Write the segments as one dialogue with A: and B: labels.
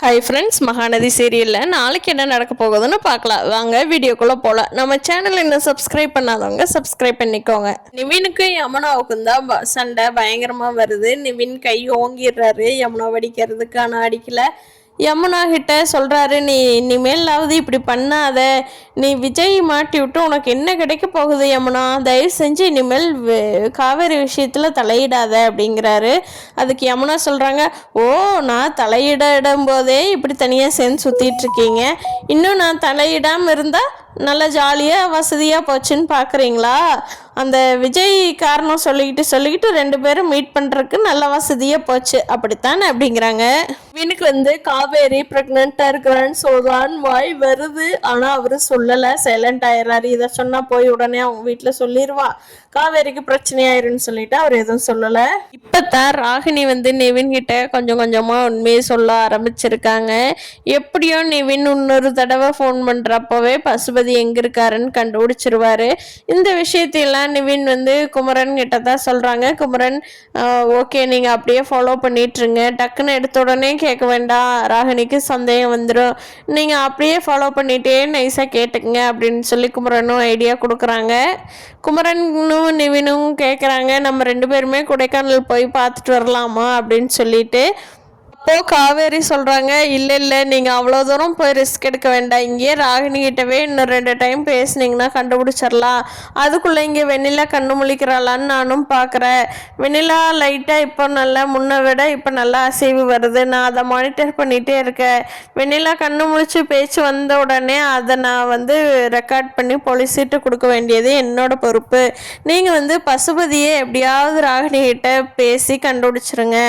A: Hi friends, Mahanadi சீரியலில் நாளைக்கு என்ன நடக்க போகுதுன்னு பார்க்கலாம். வாங்க வீடியோக்குள்ளே போகலாம். நம்ம சேனல் இன்னும் சப்ஸ்கிரைப் பண்ணாதவங்க சப்ஸ்கிரைப் பண்ணிக்கோங்க. நிவினுக்கு யமுனாவுக்கும் தான் சண்டை பயங்கரமாக வருது. நிவின் கை ஓங்கிடுறாரு யமுனா வடிக்கிறதுக்கு, ஆனால் அடிக்கலை. யமுனா கிட்ட சொல்கிறாரு, நீ இனிமேலாவது இப்படி பண்ணாத, நீ விஜய் மாட்டி விட்டு உனக்கு என்ன கிடைக்க போகுது யமுனா, தயவு செஞ்சு இனிமேல் காவேரி விஷயத்தில் தலையிடாத அப்படிங்கிறாரு. அதுக்கு யமுனா சொல்கிறாங்க, ஓ நான் தலையிடும் போதே இப்படி தனியாக சேர்ந்து சுற்றிட்டு இருக்கீங்க, இன்னும் நான் தலையிடாமல் இருந்தால் நல்லா ஜாலியாக வசதியாக போச்சுன்னு பார்க்குறீங்களா? அந்த விஜய் காரணம் சொல்லிக்கிட்டு ரெண்டு பேரும் மீட் பண்ணுறதுக்கு நல்ல வசதியாக போச்சு அப்படித்தானே அப்படிங்கிறாங்க. இவனுக்கு காவேரி ப்ரெக்னெண்ட்டாக இருக்கிறான்னு சொல்கிறான்னு வாய் வருது, ஆனால் அவர் சொல்லலை, சைலண்ட் ஆயிடுறாரு. இதை சொன்னால் போய் உடனே அவங்க வீட்டில் சொல்லிடுவா, காவேரிக்கு பிரச்சனையாயிருன்னு சொல்லிட்டு அவர் எதுவும் சொல்லலை. இப்போ தான் ராகினி நிவின் கிட்ட கொஞ்சம் கொஞ்சமாக உண்மையை சொல்ல ஆரம்பிச்சிருக்காங்க. எப்படியோ நிவின் இன்னொரு தடவை ஃபோன் பண்ணுறப்பவே பசுபதி எங்கே இருக்காருன்னு கண்டுபிடிச்சிருவாரு. இந்த விஷயத்தையெல்லாம் நிவின் குமரன் கிட்ட தான் சொல்கிறாங்க. குமரன், ஓகே நீங்கள் அப்படியே ஃபாலோ பண்ணிட்டுருங்க, டக்குன்னு எடுத்த உடனே கேட்க வேண்டாம், ராகினிக்கு சந்தேகம் வந்துடும், நீங்கள் அப்படியே ஃபாலோ பண்ணிகிட்டே நைஸாக கேட்டுக்குங்க அப்படின்னு சொல்லி குமரனும் ஐடியா கொடுக்குறாங்க. குமரனும் நிவினும் கேட்குறாங்க, நம்ம ரெண்டு பேருமே கொடைக்கானல் போய் பார்த்துட்டு வரலாமா அப்படின்னு சொல்லிட்டு. அப்போது காவேரி சொல்கிறாங்க, இல்லை நீங்கள் அவ்வளோ தூரம் போய் ரிஸ்க் எடுக்க வேண்டாம், இங்கேயே ராகினிகிட்டவே இன்னும் 2 டைம் பேசுனீங்கன்னா கண்டுபிடிச்சிடலாம், அதுக்குள்ளே இங்கே வெண்ணிலா கண்ணு முழிக்கிறாளான்னு நானும் பார்க்குறேன், வெண்ணிலா லைட்டாக இப்போ நல்லா முன்னை விட இப்போ நல்லா அசைவு வருது, நான் அதை மானிட்டர் பண்ணிகிட்டே இருக்கேன், வெண்ணிலா கண்ணு முழிச்சு பேச்சு வந்த உடனே அதை நான் ரெக்கார்ட் பண்ணி போலீஸிட்டு கொடுக்க வேண்டியது என்னோட பொறுப்பு, நீங்கள் பசுபதியை எப்படியாவது ராகினிகிட்ட பேசி கண்டுபிடிச்சிருங்க,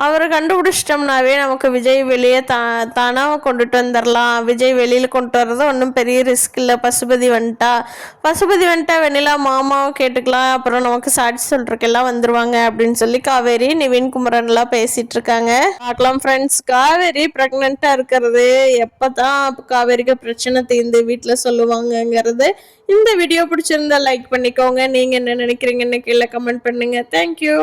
A: அவரை கண்டுபிடிச்சிட்டோம்னா நமக்கு விஜய் வெளியே தானாக கொண்டுட்டு வந்துடலாம், விஜய் வெளியில் கொண்டு வர்றது ஒன்றும் பெரிய ரிஸ்க் இல்லை, பசுபதி வந்துட்டா வெண்ணிலா மாமாவை கேட்டுக்கலாம், அப்புறம் நமக்கு சாட்சி சொல்றதுக்கெல்லாம் வந்துருவாங்க அப்படின்னு சொல்லி காவேரி நிவின் குமரன்லாம் பேசிட்டு இருக்காங்க. பார்க்கலாம் ஃப்ரெண்ட்ஸ், காவேரி ப்ரெக்னெண்ட்டாக இருக்கிறது எப்போ தான் காவேரிக்கு பிரச்சனை தீர்ந்து வீட்டில் சொல்லுவாங்கங்கிறது. இந்த வீடியோ பிடிச்சிருந்தா லைக் பண்ணிக்கோங்க, நீங்கள் என்ன நினைக்கிறீங்கன்னு கீழே கமெண்ட் பண்ணுங்க. தேங்க்யூ.